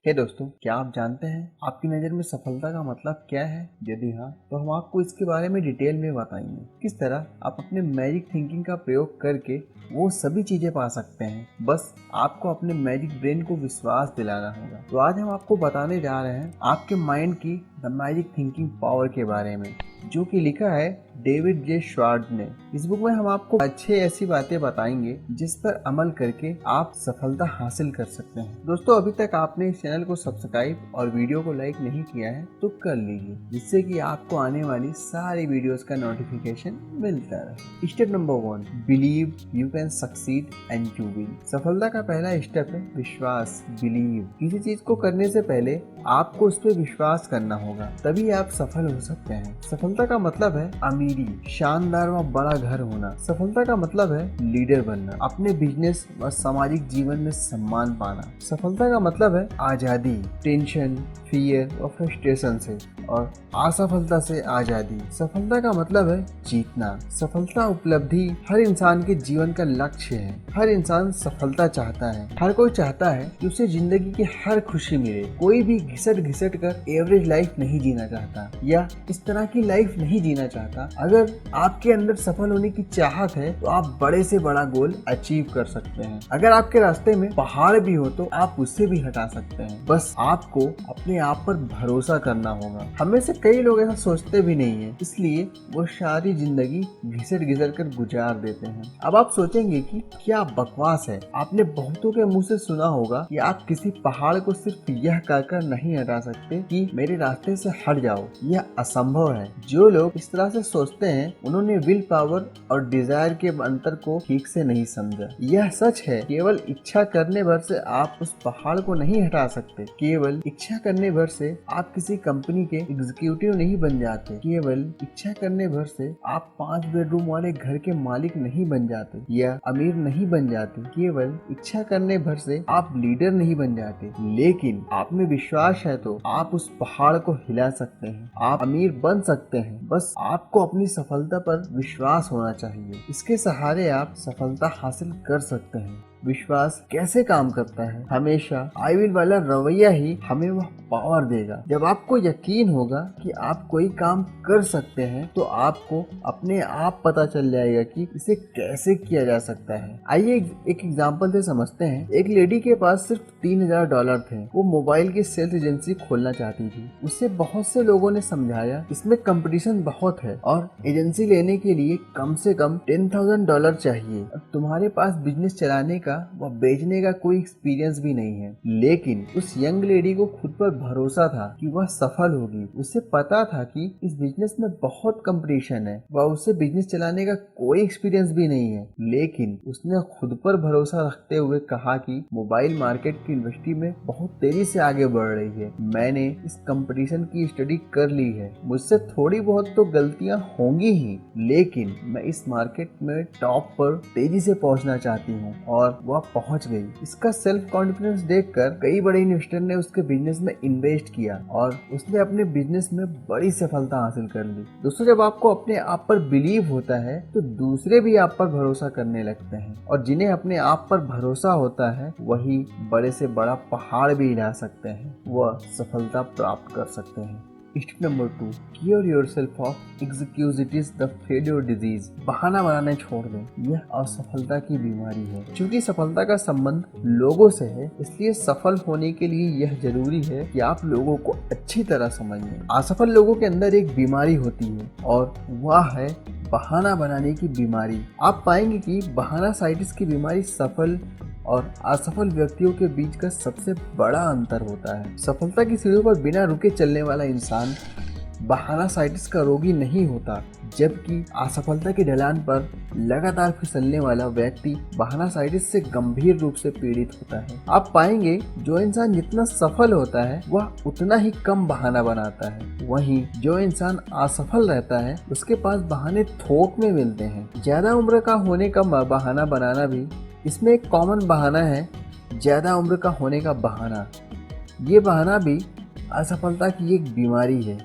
हे दोस्तों, क्या आप जानते हैं आपकी नज़र में सफलता का मतलब क्या है? यदि हाँ, तो हम आपको इसके बारे में डिटेल में बताएंगे। किस तरह आप अपने मैजिक थिंकिंग का प्रयोग करके वो सभी चीजें पा सकते हैं। बस आपको अपने मैजिक ब्रेन को विश्वास दिलाना होगा। तो आज हम आपको बताने जा रहे हैं आपके माइंड की द मैजिक थिंकिंग पावर के बारे में, जो कि लिखा है डेविड जे श्वार्ट्ज ने। इस बुक में हम आपको अच्छे ऐसी बातें बताएंगे जिस पर अमल करके आप सफलता हासिल कर सकते हैं। दोस्तों, अभी तक आपने इस चैनल को सब्सक्राइब और वीडियो को लाइक नहीं किया है तो कर लीजिए, जिससे कि आपको आने वाली सारी वीडियोस का नोटिफिकेशन मिलता रहे। Step number 1, believe you can succeed and you will. सफलता का पहला स्टेप है विश्वास, बिलीव। किसी चीज को करने से पहले आपको उस पर विश्वास करना होगा, तभी आप सफल हो सकते हैं। सफलता का मतलब है अमीरी, शानदार व बड़ा घर होना। सफलता का मतलब है लीडर बनना, अपने बिजनेस व सामाजिक जीवन में सम्मान पाना। सफलता का मतलब है आजादी, टेंशन, फियर और फ्रस्ट्रेशन से और असफलता से आजादी। सफलता का मतलब है जीतना। सफलता उपलब्धि हर इंसान के जीवन का लक्ष्य है। हर इंसान सफलता चाहता है। हर कोई चाहता है कि उसे जिंदगी की हर खुशी मिले। कोई भी घिसट घिसट कर एवरेज लाइफ नहीं जीना चाहता या इस तरह की लाइफ नहीं जीना चाहता। अगर आपके अंदर सफल होने की चाहत है तो आप बड़े से बड़ा गोल अचीव कर सकते हैं। अगर आपके रास्ते में पहाड़ भी हो तो आप उससे भी हटा सकते हैं। बस आपको अपने आप पर भरोसा करना होगा। हमें से कई लोग ऐसा सोचते भी नहीं है, इसलिए वो सारी जिंदगी घिसट घिसट कर गुजार देते हैं। अब आप सोचेंगे कि क्या बकवास है। आपने बहुतों के मुंह से सुना होगा कि आप किसी पहाड़ को सिर्फ यह कहकर नहीं हटा सकते कि मेरे रास्ते से हट जाओ। यह असंभव है। जो लोग इस तरह से सोचते हैं उन्होंने विल पावर और डिजायर के अंतर को ठीक से नहीं समझा। यह सच है, केवल इच्छा करने भर से आप उस पहाड़ को नहीं हटा सकते। केवल इच्छा करने भर से आप किसी कंपनी के एग्जीक्यूटिव नहीं बन जाते। केवल इच्छा करने भर से आप 5 बेडरूम वाले घर के मालिक नहीं बन जाते या अमीर नहीं बन जाते। केवल इच्छा करने भर से आप लीडर नहीं बन जाते। लेकिन आप में विश्वास है तो आप उस पहाड़ को हिला सकते हैं। आप अमीर बन सकते हैं। बस आपको अपनी सफलता पर विश्वास होना चाहिए। इसके सहारे आप सफलता हासिल कर सकते हैं। विश्वास कैसे काम करता है? हमेशा आई विल वाला रवैया ही हमें वह पावर देगा। जब आपको यकीन होगा कि आप कोई काम कर सकते हैं तो आपको अपने आप पता चल जाएगा कि इसे कैसे किया जा सकता है। आइए एक एग्जांपल से समझते हैं। एक लेडी के पास सिर्फ $3000 थे। वो मोबाइल की सेल्स एजेंसी खोलना चाहती थी। उससे बहुत से लोगों ने समझाया इसमें कंपटीशन बहुत है और एजेंसी लेने के लिए कम से कम $10,000 चाहिए। तुम्हारे पास बिजनेस चलाने व बेचने का कोई एक्सपीरियंस भी नहीं है। लेकिन उस यंग लेडी को खुद पर भरोसा था कि वह सफल होगी। उसे पता था कि इस बिजनेस में बहुत कंपटीशन है व उसे बिजनेस चलाने का कोई एक्सपीरियंस भी नहीं है। लेकिन उसने खुद पर भरोसा रखते हुए कहा कि मोबाइल मार्केट की इंडस्ट्री में बहुत तेजी से आगे बढ़ रही है। मैंने इस कंपटीशन की स्टडी कर ली है। मुझसे थोड़ी बहुत तो गलतियां होंगी ही, लेकिन मैं इस मार्केट में टॉप पर तेजी से पहुंचना चाहती हूँ और वह पहुंच गई। इसका सेल्फ कॉन्फिडेंस देखकर कई बड़े इन्वेस्टर ने उसके बिजनेस में इन्वेस्ट किया और उसने अपने बिजनेस में बड़ी सफलता हासिल कर ली। दोस्तों, जब आपको अपने आप पर बिलीव होता है तो दूसरे भी आप पर भरोसा करने लगते हैं और जिन्हें अपने आप पर भरोसा होता है वही बड़े से बड़ा पहाड़ भी हिला सकते हैं। वह सफलता प्राप्त कर सकते हैं। Step number 2, cure yourself of excusitis the failure disease. बहाना बनाने छोड़ दें, यह असफलता की बीमारी है। क्योंकि सफलता का संबंध लोगों से है, इसलिए सफल होने के लिए यह जरूरी है कि आप लोगों को अच्छी तरह समझ लें। असफल लोगों के अंदर एक बीमारी होती है और वह है बहाना बनाने की बीमारी। आप पाएंगे कि बहाना साइटिस की बीमारी सफल और असफल व्यक्तियों के बीच का सबसे बड़ा अंतर होता है। सफलता की सीढ़ियों पर बिना रुके चलने वाला इंसान बहाना साइटिस का रोगी नहीं होता, जबकि असफलता की ढलान पर लगातार फिसलने वाला व्यक्ति बहाना साइटिस से गंभीर रूप से पीड़ित होता है। आप पाएंगे जो इंसान जितना सफल होता है वह उतना ही कम बहाना बनाता है। वहीं जो इंसान असफल रहता है उसके पास बहाने थोक में मिलते हैं। ज्यादा उम्र का होने का बहाना बनाना भी इसमें एक कॉमन बहाना है। ज्यादा उम्र का होने का बहाना, ये बहाना भी असफलता की एक बीमारी है।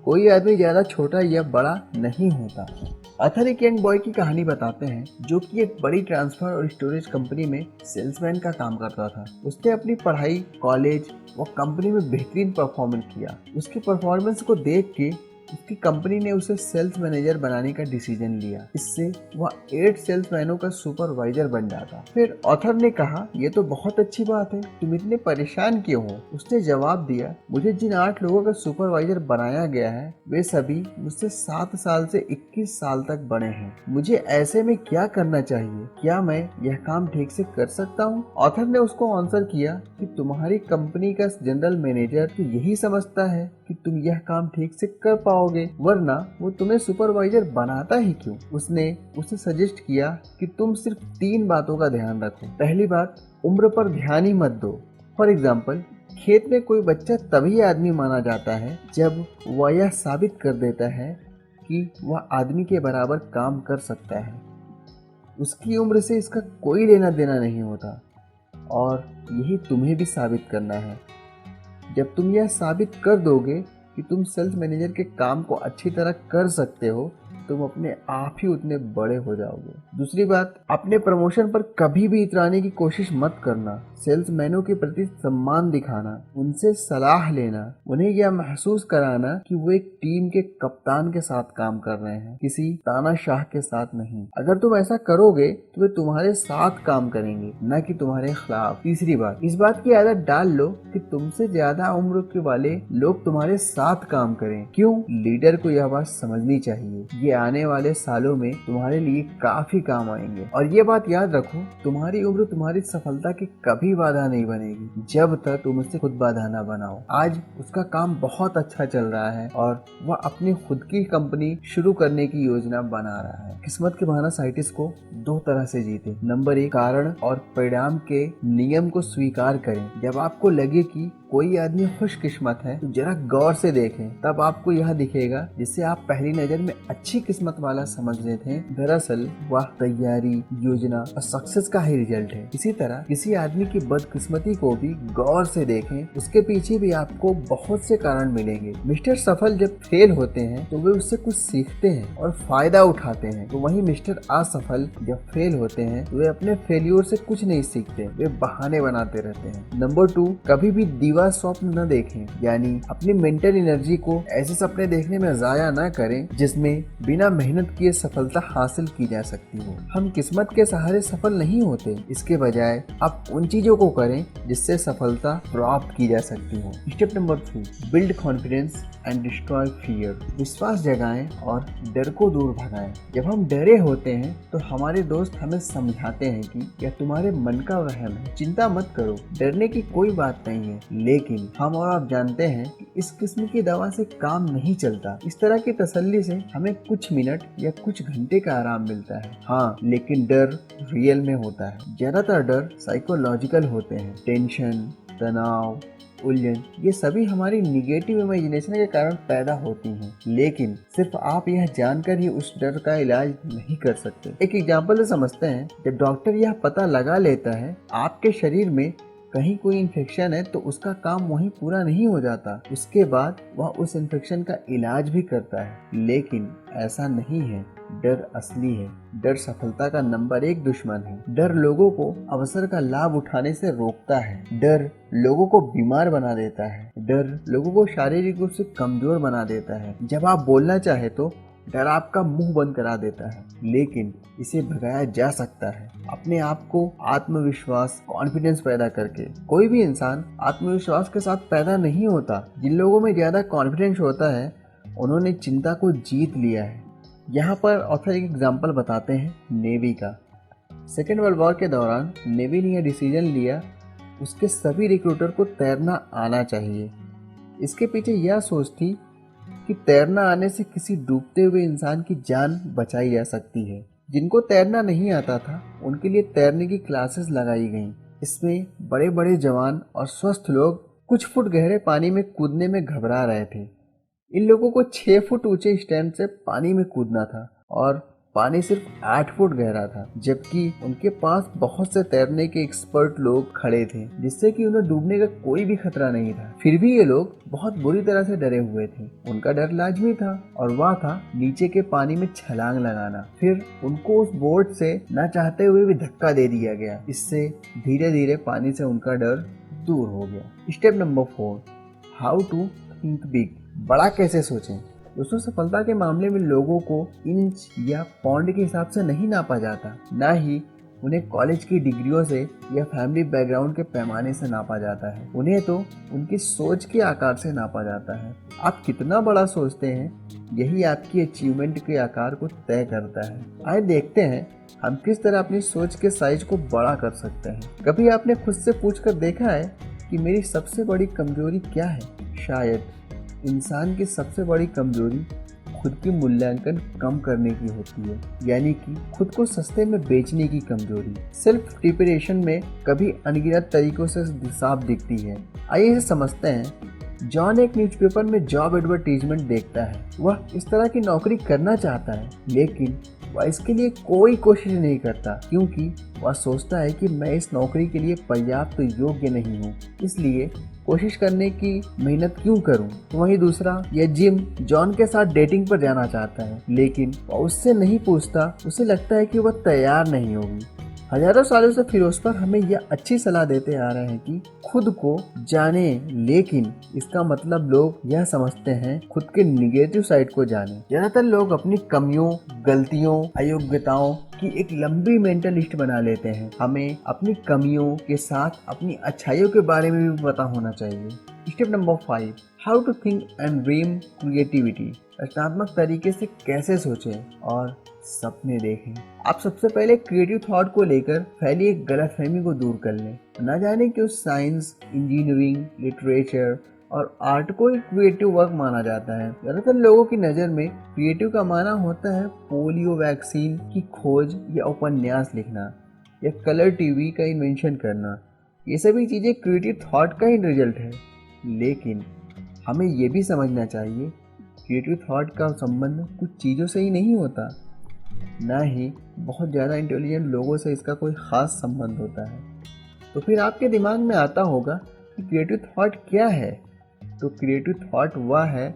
कोई आदमी ज्यादा छोटा या बड़ा नहीं होता, ऑथर एक यंग बॉय की कहानी बताते हैं जो कि एक बड़ी ट्रांसफर और स्टोरेज कंपनी में सेल्समैन का काम करता था। उसने अपनी पढ़ाई, कॉलेज व कंपनी में बेहतरीन परफॉर्मेंस किया। उसके परफॉर्मेंस को देख के उसकी कंपनी ने उसे सेल्स मैनेजर बनाने का डिसीजन लिया। इससे वह 8 सेल्समैनों का सुपरवाइजर बन जाता। फिर ऑथर ने कहा, ये तो बहुत अच्छी बात है, तुम इतने परेशान क्यों हो? उसने जवाब दिया, मुझे जिन 8 लोगों का सुपरवाइजर बनाया गया है वे सभी मुझसे 7 साल से 21 साल तक बड़े हैं। मुझे ऐसे में क्या करना चाहिए? क्या मैं यह काम ठीक से कर सकता हूँ? ऑथर ने उसको आंसर किया कि तुम्हारी कंपनी का जनरल मैनेजर तो यही समझता है कि तुम यह काम ठीक से कर पाओगे, वरना वो तुम्हें सुपरवाइजर बनाता ही क्यों? उसने उसे सजेस्ट किया कि तुम सिर्फ 3 बातों का ध्यान रखो। पहली बात, उम्र पर ध्यान ही मत दो। फॉर एग्जाम्पल, खेत में कोई बच्चा तभी आदमी माना जाता है जब वह यह साबित कर देता है कि वह आदमी के बराबर काम कर सकता है। उसकी उम्र से इसका कोई लेना देना नहीं होता और यही तुम्हें भी साबित करना है। जब तुम यह साबित कर दोगे कि तुम सेल्स मैनेजर के काम को अच्छी तरह कर सकते हो, तुम अपने आप ही उतने बड़े हो जाओगे। दूसरी बात, अपने प्रमोशन पर कभी भी इतराने की कोशिश मत करना। सेल्समैनों के प्रति सम्मान दिखाना, उनसे सलाह लेना, उन्हें यह महसूस कराना कि वो एक टीम के कप्तान के साथ काम कर रहे हैं, किसी तानाशाह के साथ नहीं। अगर तुम ऐसा करोगे तो वे तुम्हारे साथ काम करेंगे, न कि तुम्हारे खिलाफ। तीसरी बात, इस बात की आदत डाल लो कि तुमसे ज्यादा उम्र के वाले लोग तुम्हारे साथ काम करें। क्यों? लीडर को यह बात समझनी चाहिए, ये आने वाले सालों में तुम्हारे लिए काफी काम आएंगे। और ये बात याद रखो, तुम्हारी उम्र तुम्हारी सफलता की कभी बाधा नहीं बनेगी जब तक तुम उससे खुद बाधा ना बनाओ। आज उसका काम बहुत अच्छा चल रहा है और वह अपनी खुद की कंपनी शुरू करने की योजना बना रहा है। किस्मत के बहाना साइंटिस्ट को 2 तरह से जीते। नंबर 1, कारण और परिणाम के नियम को स्वीकार करें। जब आपको लगे कि कोई आदमी खुशकिस्मत है तो जरा गौर से देखें, तब आपको यह दिखेगा जिससे आप पहली नजर में अच्छी किस्मत वाला समझ रहे थे, दरअसल वह तैयारी, योजना और सक्सेस का ही रिजल्ट है। इसी तरह किसी आदमी की बदकिस्मती को भी गौर से देखें, उसके पीछे भी आपको बहुत से कारण मिलेंगे। मिस्टर सफल जब फेल होते हैं तो वे उससे कुछ सीखते हैं और फायदा उठाते हैं, तो वहीं मिस्टर असफल जब फेल होते हैं तो वे अपने फेल्योर से कुछ नहीं सीखते, वे बहाने बनाते रहते हैं। नंबर 2, कभी भी दीवा स्वप्न न देखें, यानी अपनी मेंटल एनर्जी को ऐसे सपने देखने में जाया न करें जिसमें बिना मेहनत किए सफलता हासिल की जा सकती हो। हम किस्मत के सहारे सफल नहीं होते, इसके बजाय आप उन चीजों को करें जिससे सफलता प्राप्त की जा सकती हो। Step number 3, build confidence and destroy fear. विश्वास जगाएं और डर को दूर भगाएं। जब हम डरे होते हैं तो हमारे दोस्त हमें समझाते हैं कि यह तुम्हारे मन का वहम है, चिंता मत करो, डरने की कोई बात नहीं है। लेकिन हम और आप जानते हैं कि इस किस्म की दवा से काम नहीं चलता। इस तरह की तसल्ली से हमें कुछ मिनट या कुछ घंटे का आराम मिलता है, हाँ, लेकिन डर रियल में होता है। ज्यादातर डर साइकोलॉजिकल होते हैं। टेंशन, तनाव, उलझन, ये सभी हमारी निगेटिव इमेजिनेशन के कारण पैदा होती हैं। लेकिन सिर्फ आप यह जानकर ही उस डर का इलाज नहीं कर सकते। एक एग्जाम्पल से समझते हैं। जब डॉक्टर यह पता लगा लेता है आपके शरीर में कहीं कोई इन्फेक्शन है तो उसका काम वहीं पूरा नहीं हो जाता, उसके बाद वह उस इन्फेक्शन का इलाज भी करता है। लेकिन ऐसा नहीं है, डर असली है। डर सफलता का नंबर 1 दुश्मन है। डर लोगों को अवसर का लाभ उठाने से रोकता है। डर लोगों को बीमार बना देता है। डर लोगों को शारीरिक रूप से कमजोर बना देता है। जब आप बोलना चाहे तो डर आपका मुंह बंद करा देता है, लेकिन इसे भगाया जा सकता है अपने आप को आत्मविश्वास, कॉन्फिडेंस पैदा करके। कोई भी इंसान आत्मविश्वास के साथ पैदा नहीं होता। जिन लोगों में ज्यादा कॉन्फिडेंस होता है उन्होंने चिंता को जीत लिया है। यहाँ पर ऑथर एक एग्जाम्पल बताते हैं नेवी का। सेकेंड वर्ल्ड वॉर के दौरान नेवी ने यह डिसीजन लिया उसके सभी रिक्रूटर को तैरना आना चाहिए। इसके पीछे यह सोच थी कि तैरना आने से किसी डूबते हुए इंसान की जान बचाई जा सकती है। जिनको तैरना नहीं आता था उनके लिए तैरने की क्लासेस लगाई गईं। इसमें बड़े बड़े जवान और स्वस्थ लोग कुछ फुट गहरे पानी में कूदने में घबरा रहे थे। इन लोगों को 6 फुट ऊंचे स्टैंड से पानी में कूदना था और पानी सिर्फ 8 फुट गहरा था, जबकि उनके पास बहुत से तैरने के एक्सपर्ट लोग खड़े थे, जिससे कि उन्हें डूबने का कोई भी खतरा नहीं था। फिर भी ये लोग बहुत बुरी तरह से डरे हुए थे। उनका डर लाजमी था और वह था नीचे के पानी में छलांग लगाना। फिर उनको उस बोट से न चाहते हुए भी धक्का दे दिया गया। इससे धीरे धीरे पानी से उनका डर दूर हो गया। Step number 4, how to think big. बड़ा कैसे सोचें। दोस्तों, सफलता के मामले में लोगों को इंच या पौंड के हिसाब से नहीं नापा जाता, ना ही उन्हें कॉलेज की डिग्रियों से या फैमिली बैकग्राउंड के पैमाने से नापा जाता है। उन्हें तो उनकी सोच के आकार से नापा जाता है। आप कितना बड़ा सोचते हैं, यही आपकी अचीवमेंट के आकार को तय करता है। आइए देखते हैं हम किस तरह अपनी सोच के साइज को बड़ा कर सकते हैं। कभी आपने खुद से पूछकर देखा है कि मेरी सबसे बड़ी कमजोरी क्या है? शायद इंसान की सबसे बड़ी कमजोरी खुद की मूल्यांकन कम करने की होती है, यानी कि खुद को सस्ते में बेचने की कमजोरी। सेल्फ डिप्रेशन में कभी अनगिनत तरीकों से साफ दिखती है। आइए इसे समझते हैं। जॉन एक न्यूज़पेपर में जॉब एडवर्टीजमेंट देखता है। वह इस तरह की नौकरी करना चाहता है, लेकिन वह इसके लिए कोई कोशिश नहीं करता, क्योंकि वह सोचता है कि मैं इस नौकरी के लिए पर्याप्त योग्य नहीं हूँ, इसलिए कोशिश करने की मेहनत क्यों करूं। वहीं दूसरा, यह जिम जॉन के साथ डेटिंग पर जाना चाहता है, लेकिन वह उससे नहीं पूछता। उसे लगता है कि वह तैयार नहीं होगी। हजारों सालों से फिरोस्पर हमें यह अच्छी सलाह देते आ रहे हैं कि खुद को जाने, लेकिन इसका मतलब लोग यह समझते हैं खुद के निगेटिव साइड को जाने। ज्यादातर लोग अपनी कमियों, गलतियों, अयोग्यताओं की एक लंबी मेंटल लिस्ट बना लेते हैं। हमें अपनी कमियों के साथ अपनी अच्छाइयों के बारे में भी पता होना चाहिए। Step number 5, how to think and dream creativity. रचनात्मक तरीके से कैसे सोचें और सपने देखें। आप सबसे पहले क्रिएटिव थॉट को लेकर फैली एक गलतफहमी को दूर कर लें। न जाने क्यों साइंस, इंजीनियरिंग, लिटरेचर और आर्ट को एक क्रिएटिव वर्क माना जाता है। ज्यादातर लोगों की नज़र में क्रिएटिव का माना होता है पोलियो वैक्सीन की खोज या उपन्यास लिखना या कलर टीवी का इन्वेंशन करना। ये सभी चीज़ें क्रिएटिव थॉट का ही रिजल्ट है, लेकिन हमें ये भी समझना चाहिए क्रिएटिव थॉट का संबंध कुछ चीज़ों से ही नहीं होता, ना ही बहुत ज़्यादा इंटेलिजेंट लोगों से इसका कोई ख़ास संबंध होता है। तो फिर आपके दिमाग में आता होगा कि क्रिएटिव थॉट क्या है। तो क्रिएटिव थॉट वह है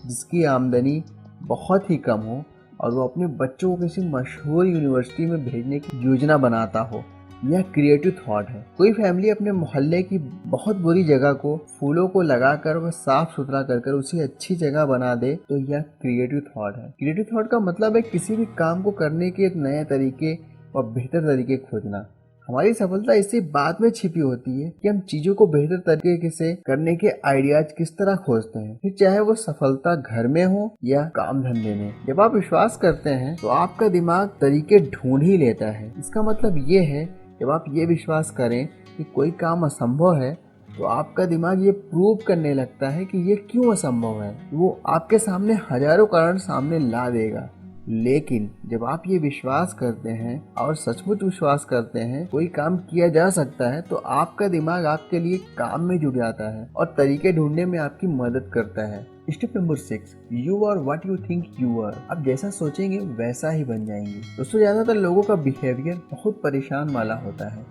जिसकी आमदनी बहुत ही कम हो और वो अपने बच्चों को किसी मशहूर यूनिवर्सिटी में भेजने की योजना बनाता हो। यह क्रिएटिव थॉट है। कोई फैमिली अपने मोहल्ले की बहुत बुरी जगह को फूलों को लगाकर व साफ सुथरा कर उसे अच्छी जगह बना दे, तो यह क्रिएटिव थॉट है। क्रिएटिव थॉट का मतलब है किसी भी काम को करने के एक नए तरीके व बेहतर तरीके खोजना। हमारी सफलता इसी बात में छिपी होती है कि हम चीजों को बेहतर तरीके से करने के आइडियाज किस तरह खोजते हैं, फिर चाहे वो सफलता घर में हो या काम धंधे में। जब आप विश्वास करते हैं तो आपका दिमाग तरीके ढूंढ ही लेता है। इसका मतलब ये है, जब आप ये विश्वास करें कि कोई काम असंभव है, तो आपका दिमाग ये प्रूव करने लगता है कि ये क्यों असंभव है। वो आपके सामने हजारों कारण सामने ला देगा। लेकिन जब आप ये विश्वास करते हैं और सचमुच विश्वास करते हैं कोई काम किया जा सकता है, तो आपका दिमाग आपके लिए काम में जुट जाता है और तरीके ढूंढने में आपकी मदद करता है। Step number 6, you are what you think you are. आप जैसा सोचेंगे वैसा ही बन जाएंगे। दोस्तों, ज्यादातर लोगों का बिहेवियर बहुत परेशान वाला होता है।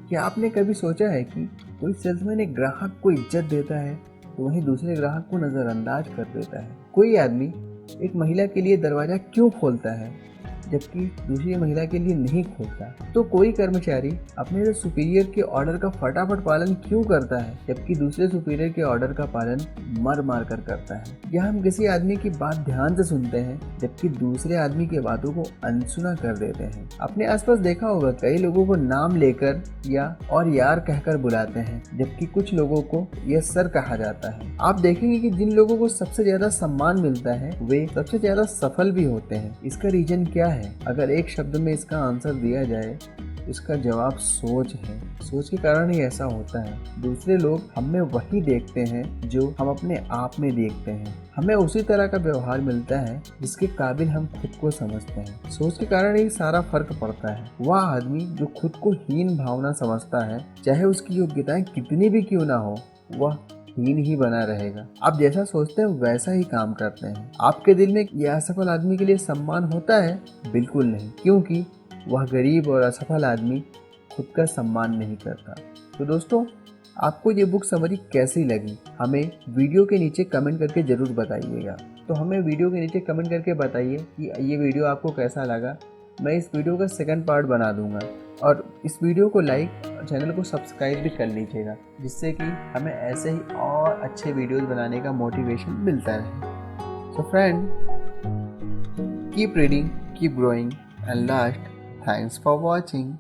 क्या आपने कभी सोचा है कि कोई सेल्समैन एक ग्राहक को इज्जत देता है तो वहीं दूसरे ग्राहक को नजरअंदाज कर देता है। कोई आदमी एक महिला के लिए दरवाजा क्यों खोलता है जबकि दूसरी महिला के लिए नहीं खोलता। तो कोई कर्मचारी अपने सुपीरियर के ऑर्डर का फटाफट पालन क्यों करता है जबकि दूसरे सुपीरियर के ऑर्डर का पालन मर मार कर करता है। या हम किसी आदमी की बात ध्यान से सुनते हैं जबकि दूसरे आदमी की बातों को अनसुना कर देते हैं। अपने आसपास देखा होगा, कई लोगों को नाम लेकर या और यार कहकर बुलाते हैं जबकि कुछ लोगों को यह सर कहा जाता है। आप देखेंगे कि जिन लोगों को सबसे ज्यादा सम्मान मिलता है वे सबसे ज्यादा सफल भी होते हैं। इसका रीजन क्या है? अगर एक शब्द में इसका आंसर दिया जाए, इसका जवाब सोच है। सोच के कारण ही ऐसा होता है। दूसरे लोग हमें वही देखते हैं जो हम अपने आप में देखते हैं। हमें उसी तरह का व्यवहार मिलता है जिसके काबिल हम खुद को समझते हैं। सोच के कारण ही सारा फर्क पड़ता है। वह आदमी जो खुद को हीन भावना समझता है, चाहे उसकी योग्यताएं कितनी भी क्यों ना हो, वह हीन ही बना रहेगा। आप जैसा सोचते हैं वैसा ही काम करते हैं। आपके दिल में यह असफल आदमी के लिए सम्मान होता है? बिल्कुल नहीं, क्योंकि वह गरीब और असफल आदमी खुद का सम्मान नहीं करता। तो दोस्तों, आपको ये बुक समरी कैसी लगी हमें वीडियो के नीचे कमेंट करके ज़रूर बताइएगा। तो हमें वीडियो के नीचे कमेंट करके बताइए कि ये वीडियो आपको कैसा लगा। मैं इस वीडियो का सेकंड पार्ट बना दूंगा, और इस वीडियो को लाइक और चैनल को सब्सक्राइब भी कर लीजिएगा, जिससे कि हमें ऐसे ही और अच्छे वीडियोस बनाने का मोटिवेशन मिलता रहे। So friend, keep reading, keep growing and last, thanks for watching.